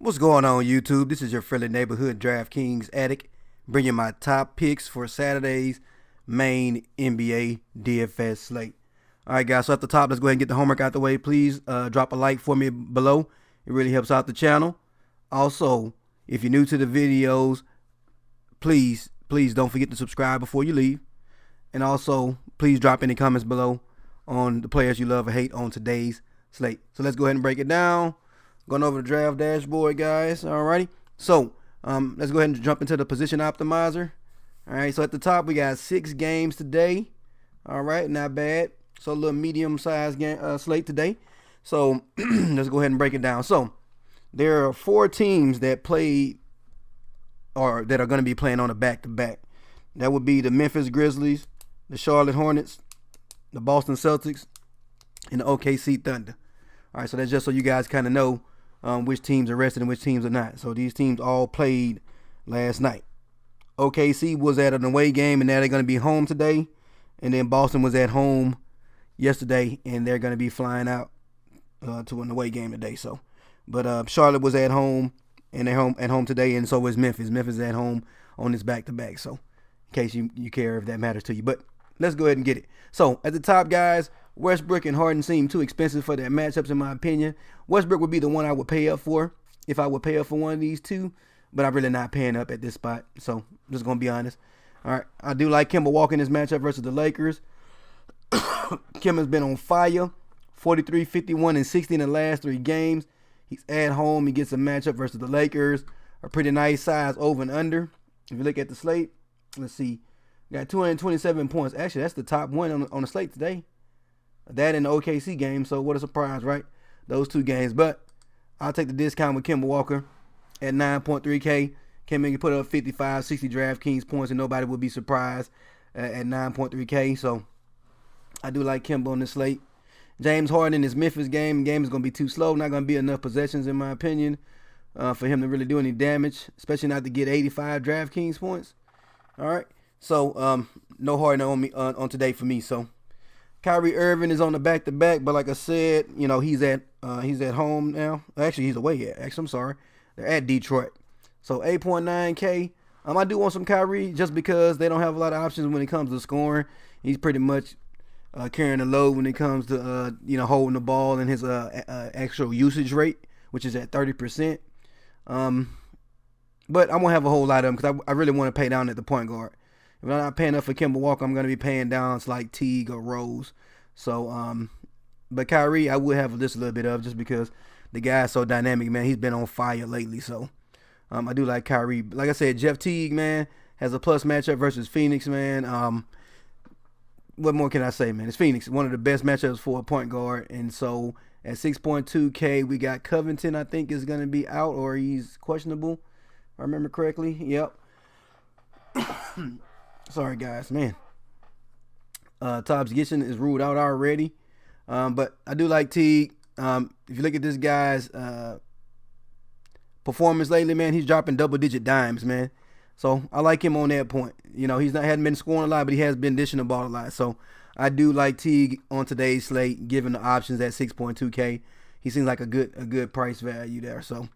What's going on, YouTube? This is your friendly neighborhood DraftKings addict, bringing my top picks for Saturday's main NBA DFS slate. All right, guys, so at the top, let's go ahead and get the homework out the way. Please drop a like for me below. It really helps out the channel. Also, if you're new to the videos, please don't forget to subscribe before you leave. And also, please drop any comments below on the players you love or hate on today's slate. So let's go ahead and break it down. Going over the draft dashboard, guys. Alrighty. So let's go ahead and jump into the position optimizer. All right. So at the top, we got 6 games today. All right, not bad. So a little medium-sized game slate today. So let's go ahead and break it down. So there are 4 teams that played or that are going to be playing on a back-to-back. That would be the Memphis Grizzlies, the Charlotte Hornets, the Boston Celtics, and the OKC Thunder. All right, so that's just so you guys kind of know which teams are rested and which teams are not. So these teams all played last night. OKC was at an away game, and now they're going to be home today. And then Boston was at home yesterday, and they're going to be flying out to an away game today. So, but Charlotte was at home, and they're at home today, and so is Memphis. Memphis is at home on this back-to-back. So, in case you care if that matters to you. But let's go ahead and get it. So, at the top, guys, Westbrook and Harden seem too expensive for their matchups, in my opinion. Westbrook would be the one I would pay up for if I would pay up for one of these two, but I'm really not paying up at this spot. So, I'm just going to be honest. All right, I do like Kemba Walker in this matchup versus the Lakers. Kemba's been on fire, 43, 51, and 60 in the last 3 games. He's at home. He gets a matchup versus the Lakers. A pretty nice size over and under. If you look at the slate, let's see. Got 227 points. Actually, that's the top one on the slate today. That in the OKC game, so what a surprise, right? Those 2 games. But I'll take the discount with Kemba Walker at 9.3K. Kemba can put up 55, 60 DraftKings points, and nobody would be surprised at 9.3K. So I do like Kemba on this slate. James Harden in his Memphis game. The game is going to be too slow. Not going to be enough possessions, in my opinion, for him to really do any damage, especially not to get 85 DraftKings points. All right. So no Harden on me on today for me. So Kyrie Irving is on the back-to-back, but like I said, you know, he's at home now. Actually, he's away at. Actually, I'm sorry. They're at Detroit. So 8.9K. I do want some Kyrie just because they don't have a lot of options when it comes to scoring. He's pretty much carrying the load when it comes to holding the ball and his actual usage rate, which is at 30%. But I won't have a whole lot of them because I really want to pay down at the point guard. If I'm not paying up for Kemba Walker, I'm going to be paying down to like Teague or Rose. So, but Kyrie, I would have just a little bit of just because the guy's so dynamic, man. He's been on fire lately. So, I do like Kyrie. Like I said, Jeff Teague, man, has a plus matchup versus Phoenix, man. What more can I say, man? It's Phoenix, one of the best matchups for a point guard. And so at 6.2K, we got Covington, I think, is going to be out or he's questionable, if I remember correctly. Yep. Sorry, guys, man. Tobbs Gibson is ruled out already. But I do like Teague. If you look at this guy's performance lately, man, he's dropping double-digit dimes, man. So I like him on that point. You know, hadn't been scoring a lot, but he has been dishing the ball a lot. So I do like Teague on today's slate, given the options at 6.2K. He seems like a good price value there. So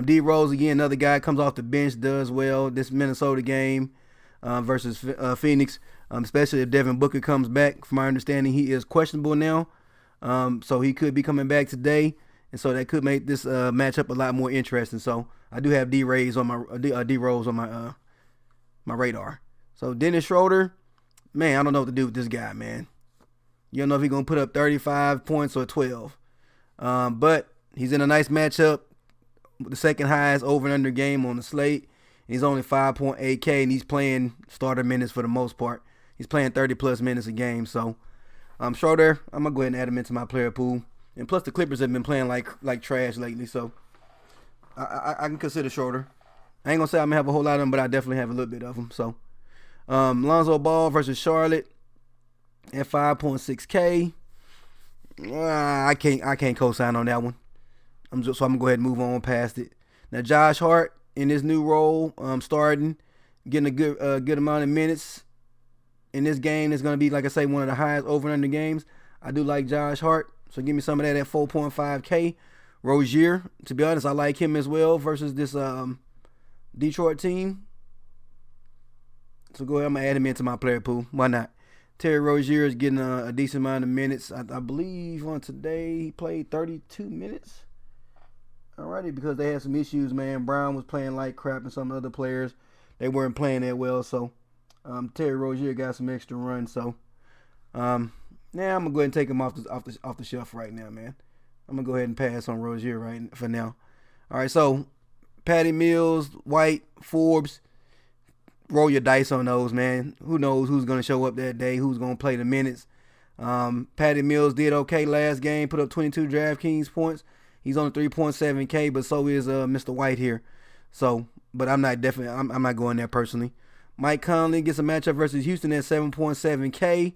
D Rose, again, another guy comes off the bench, does well this Minnesota game versus Phoenix, especially if Devin Booker comes back. From my understanding, he is questionable now. So he could be coming back today. And so that could make this matchup a lot more interesting. So I do have D Rose on my my radar. So Dennis Schroeder, man, I don't know what to do with this guy, man. You don't know if he's gonna put up 35 points or 12. But he's in a nice matchup with the second highest over and under game on the slate. He's only 5.8K and he's playing starter minutes for the most part. He's playing 30 plus minutes a game. So Schroeder, I'm gonna go ahead and add him into my player pool. And plus the Clippers have been playing like trash lately, so I can consider Schroeder. I ain't gonna say I'm gonna have a whole lot of them, but I definitely have a little bit of them. So Lonzo Ball versus Charlotte at 5.6K. I can't co-sign on that one. So I'm gonna go ahead and move on past it. Now Josh Hart in his new role, starting, getting a good amount of minutes in this game. It's gonna be, like I say, one of the highest over and under games. I do like Josh Hart. So give me some of that at 4.5K. Rozier, to be honest, I like him as well versus this Detroit team. So go ahead, I'm going to add him into my player pool. Why not? Terry Rozier is getting a decent amount of minutes. I believe on today he played 32 minutes. Alrighty, because they had some issues, man. Brown was playing like crap and some other players, they weren't playing that well. So Terry Rozier got some extra runs. So now I'm going to go ahead and take him off the shelf right now, man. I'm going to go ahead and pass on Rozier right for now. All right, so Patty Mills, White, Forbes, roll your dice on those, man. Who knows who's going to show up that day, who's going to play the minutes. Patty Mills did okay last game, put up 22 DraftKings points. He's on 3.7K, but so is Mr. White here. So, but I'm not going there personally. Mike Conley gets a matchup versus Houston at 7.7K.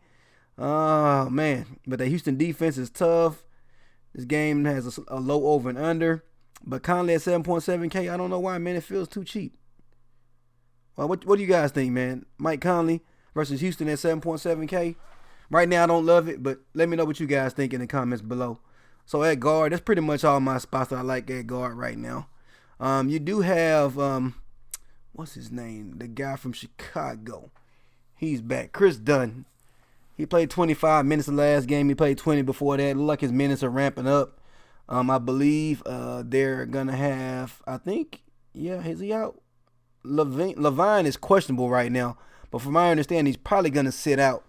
Oh, man. But the Houston defense is tough. This game has a low over and under. But Conley at 7.7K, I don't know why, man. It feels too cheap. Well, what do you guys think, man? Mike Conley versus Houston at 7.7K. Right now, I don't love it, but let me know what you guys think in the comments below. So at guard, that's pretty much all my spots that I like at guard right now. You do have, what's his name? The guy from Chicago. He's back. Chris Dunn. He played 25 minutes the last game. He played 20 before that. Look like his minutes are ramping up. I believe they're going to have, I think, yeah, is he out? LaVine is questionable right now. But from my understanding, he's probably going to sit out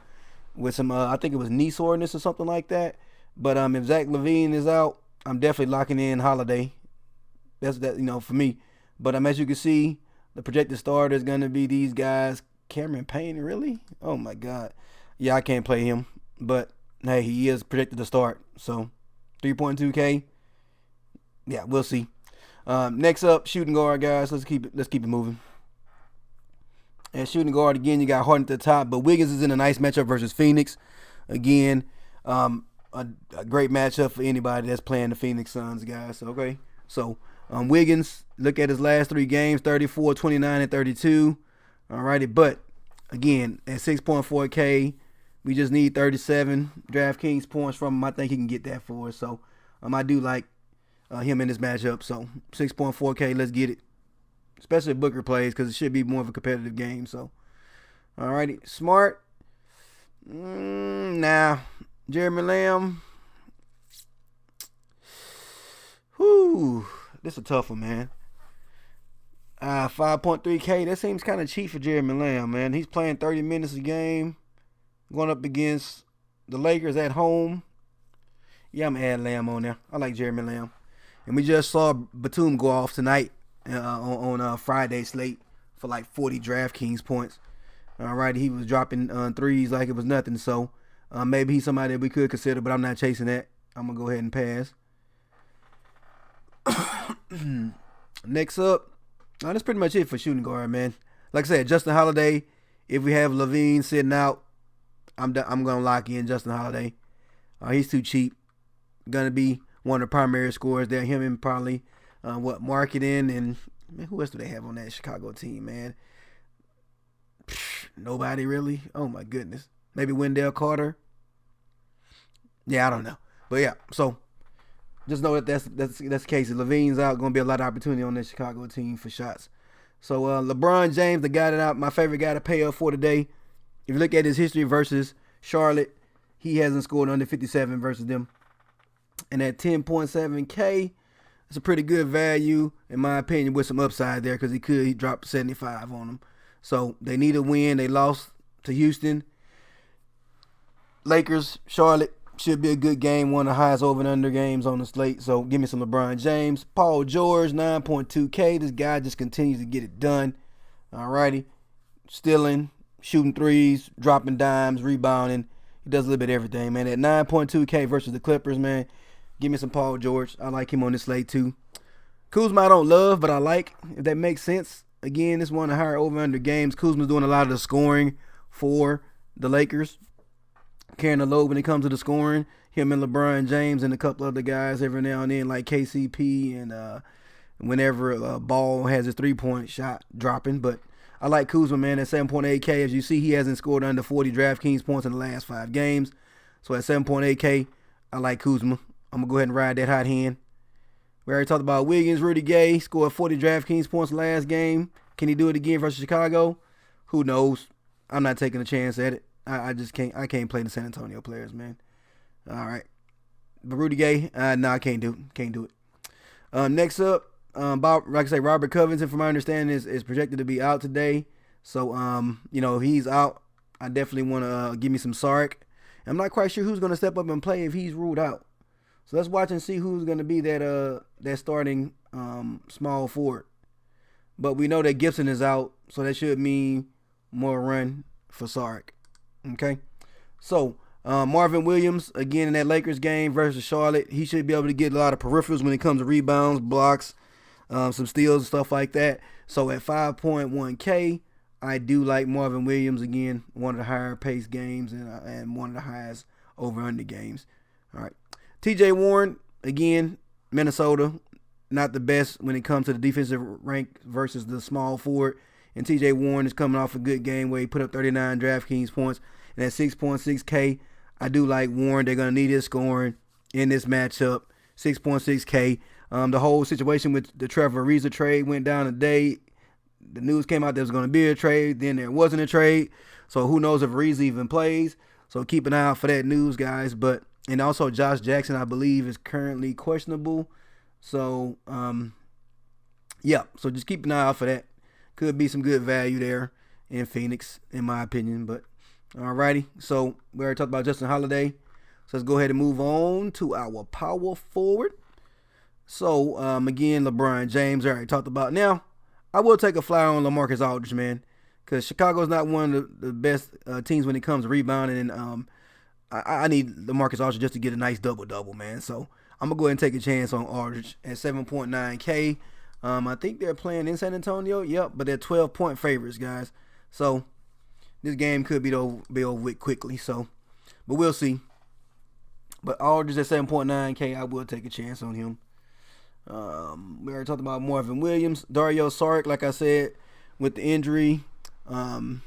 with some, I think it was knee soreness or something like that. But if Zach LaVine is out, I'm definitely locking in Holiday. That's for me. But as you can see, the projected starter is going to be these guys. Cameron Payne, really? Oh my God. Yeah, I can't play him. But hey, he is projected to start. So 3.2K. Yeah, we'll see. Next up, shooting guard, guys. Let's keep it moving. And shooting guard again, you got Harden at the top, but Wiggins is in a nice matchup versus Phoenix. Again, a great matchup for anybody that's playing the Phoenix Suns, guys. Okay, so Wiggins, look at his last 3 games: 34, 29, and 32. Alrighty, but again, at 6.4K, we just need 37 DraftKings points from him. I think he can get that for us. So I do like him in this matchup. So 6.4K, let's get it. Especially if Booker plays, because it should be more of a competitive game. So, alrighty, Smart. Nah. Jeremy Lamb. Whew. This is a tough one, man. 5.3K. That seems kind of cheap for Jeremy Lamb, man. He's playing 30 minutes a game. Going up against the Lakers at home. Yeah, I'm going to add Lamb on there. I like Jeremy Lamb. And we just saw Batum go off tonight on Friday slate for like 40 DraftKings points. Alright, he was dropping threes like it was nothing. So, maybe he's somebody that we could consider, but I'm not chasing that. I'm going to go ahead and pass. Next up, that's pretty much it for shooting guard, man. Like I said, Justin Holiday, if we have LaVine sitting out, I'm going to lock in Justin Holiday. He's too cheap. Going to be one of the primary scorers there. Him and probably, marketing and, man, who else do they have on that Chicago team, man? Nobody really. Oh, my goodness. Maybe Wendell Carter. Yeah, I don't know. But yeah, so just know that that's the case. If LaVine's out, going to be a lot of opportunity on that Chicago team for shots. So LeBron James, the guy that my favorite guy to pay up for today. If you look at his history versus Charlotte, he hasn't scored under 57 versus them. And at 10.7K, it's a pretty good value, in my opinion, with some upside there, because he dropped 75 on them. So they need a win. They lost to Houston. Lakers, Charlotte, should be a good game. One of the highest over and under games on the slate. So give me some LeBron James. Paul George, 9.2K. This guy just continues to get it done. Alrighty. Stealing, shooting threes, dropping dimes, rebounding. He does a little bit of everything, man. At 9.2K versus the Clippers, man. Give me some Paul George. I like him on this slate too. Kuzma I don't love, but I like, if that makes sense. Again, this is one of the higher over-under games. Kuzma's doing a lot of the scoring for the Lakers. Carrying the load when it comes to the scoring. Him and LeBron James and a couple other guys every now and then, like KCP, and whenever Ball has his three-point shot dropping. But I like Kuzma, man, at 7.8K. As you see, he hasn't scored under 40 DraftKings points in the last 5 games. So at 7.8K, I like Kuzma. I'm going to go ahead and ride that hot hand. We already talked about Wiggins. Rudy Gay scored 40 DraftKings points last game. Can he do it again versus Chicago? Who knows? I'm not taking a chance at it. I just can't. I can't play the San Antonio players, man. All right. But Rudy Gay, no, I can't do it. Next up, like I say, Robert Covington, from my understanding, is projected to be out today. So, if he's out, I definitely want to give me some Sark. I'm not quite sure who's going to step up and play if he's ruled out. So let's watch and see who's going to be that starting small forward. But we know that Gibson is out, so that should mean more run for Sark. Okay, so Marvin Williams, again in that Lakers game versus Charlotte, he should be able to get a lot of peripherals when it comes to rebounds, blocks, some steals and stuff like that. So at 5.1K, I do like Marvin Williams, again, one of the higher paced games and one of the highest over-under games. All right, TJ Warren, again, Minnesota, not the best when it comes to the defensive rank versus the small forward. And TJ Warren is coming off a good game where he put up 39 DraftKings points. And at 6.6K, I do like Warren. They're going to need his scoring in this matchup. 6.6K. The whole situation with the Trevor Ariza trade went down today. The news came out there was going to be a trade. Then there wasn't a trade. So who knows if Ariza even plays. So keep an eye out for that news, guys. And also Josh Jackson, I believe, is currently questionable. So, so just keep an eye out for that. Could be some good value there in Phoenix, in my opinion. But, alrighty. So, we already talked about Justin Holiday. So, let's go ahead and move on to our power forward. So, again, LeBron James, I already talked about. Now, I will take a flyer on LaMarcus Aldridge, man. Because Chicago's not one of the best teams when it comes to rebounding. And I need LaMarcus Aldridge just to get a nice double-double, man. So, I'm going to go ahead and take a chance on Aldridge at 7.9K. I think they're playing in San Antonio. Yep, but they're 12-point favorites, guys. So, this game could be over with quickly. So, but we'll see. But Aldridge at 7.9K, I will take a chance on him. We already talked about Marvin Williams. Dario Saric, like I said, with the injury on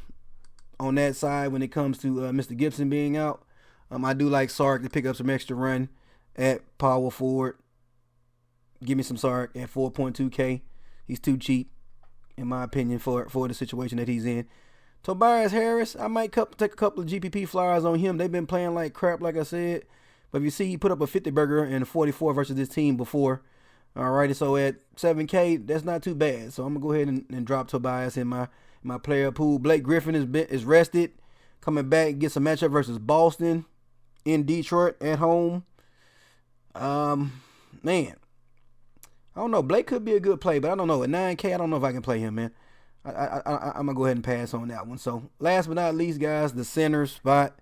that side when it comes to Mr. Gibson being out. I do like Saric to pick up some extra run at power forward. Give me some Sark at 4.2K. He's too cheap, in my opinion, for the situation that he's in. Tobias Harris, I might take a couple of GPP flyers on him. They've been playing like crap, like I said. But if you see, he put up a 50 burger and a 44 versus this team before. Alrighty, so at 7K, that's not too bad. So I'm going to go ahead and drop Tobias in my player pool. Blake Griffin is rested. Coming back, gets a matchup versus Boston in Detroit at home. Man. I don't know. Blake could be a good play, but I don't know. At 9K, I don't know if I can play him, man. I'm going to go ahead and pass on that one. So, last but not least, guys, the center spot.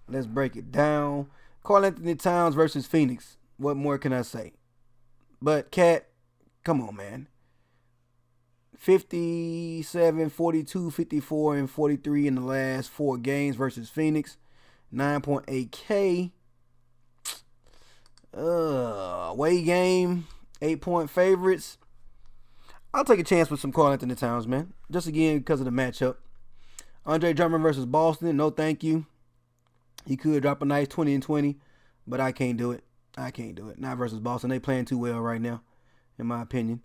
Let's break it down. Karl-Anthony Towns versus Phoenix. What more can I say? But, Cat, come on, man. 57, 42, 54, and 43 in the last 4 games versus Phoenix. 9.8K. Away game. 8-point favorites. I'll take a chance with some Karl-Anthony Towns, man. Just again because of the matchup. Andre Drummond versus Boston. No, thank you. He could drop a nice 20 and 20, but I can't do it. Not versus Boston. They playing too well right now, in my opinion.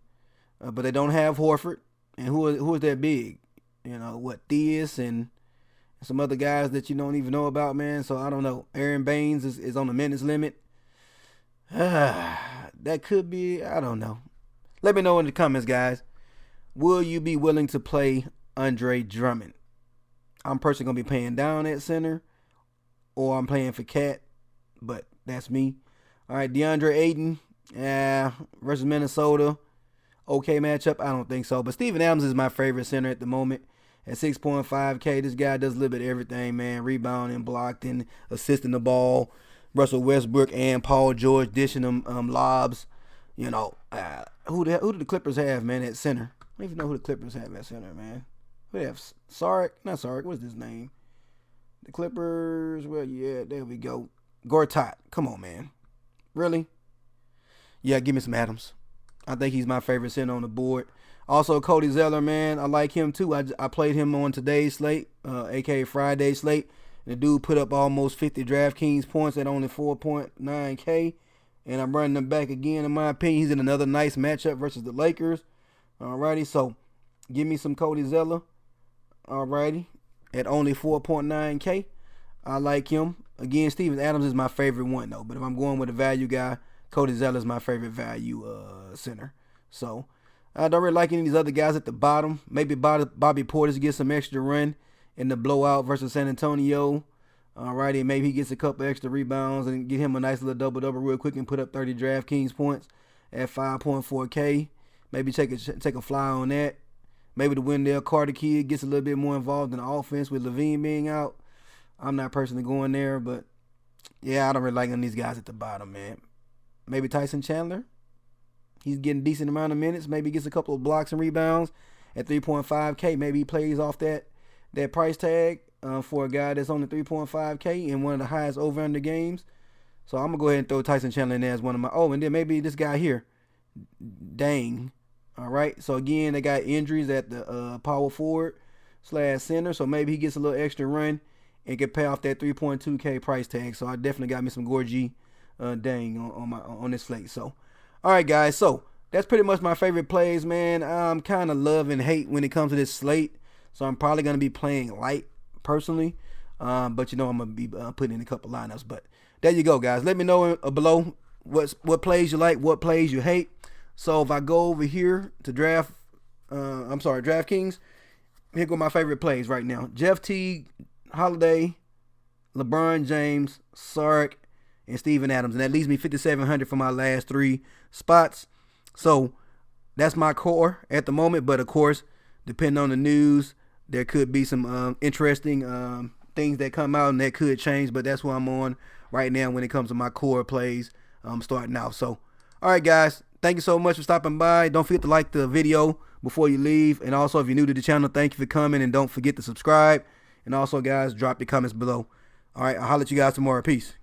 But they don't have Horford. And who is that big? Theus and some other guys that you don't even know about, man. So I don't know. Aaron Baines is on the minutes limit. That could be, I don't know. Let me know in the comments, guys. Will you be willing to play Andre Drummond? I'm personally going to be paying down at center, or I'm playing for Cat, but that's me. All right, DeAndre Ayton versus Minnesota. Okay matchup? I don't think so. But Steven Adams is my favorite center at the moment. At 6.5K, this guy does a little bit of everything, man. Rebounding, blocking, assisting the ball. Russell Westbrook and Paul George dishing them lobs. Who do the Clippers have, man, at center? I don't even know who the Clippers have at center, man. Who they have? Saric? Not Saric. What's his name? The Clippers. Well, yeah, there we go. Gortat. Come on, man. Really? Yeah, give me some Adams. I think he's my favorite center on the board. Also, Cody Zeller, man. I like him, too. I played him on today's slate, a.k.a. Friday slate. The dude put up almost 50 DraftKings points at only 4.9K. and I'm running him back again. In my opinion, he's in another nice matchup versus the Lakers. Alrighty, so give me some Cody Zeller. Alrighty, at only 4.9K. I like him. Again, Steven Adams is my favorite one though, but if I'm going with a value guy, Cody Zeller is my favorite value center. So I don't really like any of these other guys at the bottom. Maybe Bobby Portis gets some extra run in the blowout versus San Antonio. Alrighty, maybe he gets a couple extra rebounds and get him a nice little double-double real quick and put up 30 DraftKings points at 5.4K. Maybe take a fly on that. Maybe the Wendell Carter kid gets a little bit more involved in the offense with LaVine being out. I'm not personally going there, but yeah, I don't really like any of these guys at the bottom, man. Maybe Tyson Chandler. He's getting a decent amount of minutes. Maybe he gets a couple of blocks and rebounds at 3.5K. Maybe he plays off that price tag for a guy that's on the 3.5K in one of the highest over-under games. So I'm going to go ahead and throw Tyson Chandler in there as one of my... Oh, and then maybe this guy here. Dang. All right. So, again, they got injuries at the power forward / center. So, maybe he gets a little extra run and can pay off that 3.2K price tag. So, I definitely got me some Gorgie Dang on this slate. So, all right, guys. So, that's pretty much my favorite plays, man. I'm kind of love and hate when it comes to this slate. So, I'm probably going to be playing light personally. But, you know, I'm going to be putting in a couple lineups. But there you go, guys. Let me know below what plays you like, what plays you hate. So if I go over here to DraftKings, here go my favorite plays right now. Jeff Teague, Holiday, LeBron James, Sark, and Steven Adams. And that leaves me 5,700 for my last 3 spots. So that's my core at the moment. But, of course, depending on the news, there could be some interesting things that come out and that could change. But that's what I'm on right now when it comes to my core plays starting out. So, all right, guys. Thank you so much for stopping by. Don't forget to like the video before you leave. And also, if you're new to the channel, thank you for coming. And don't forget to subscribe. And also, guys, drop your comments below. All right, I'll holler at you guys tomorrow. Peace.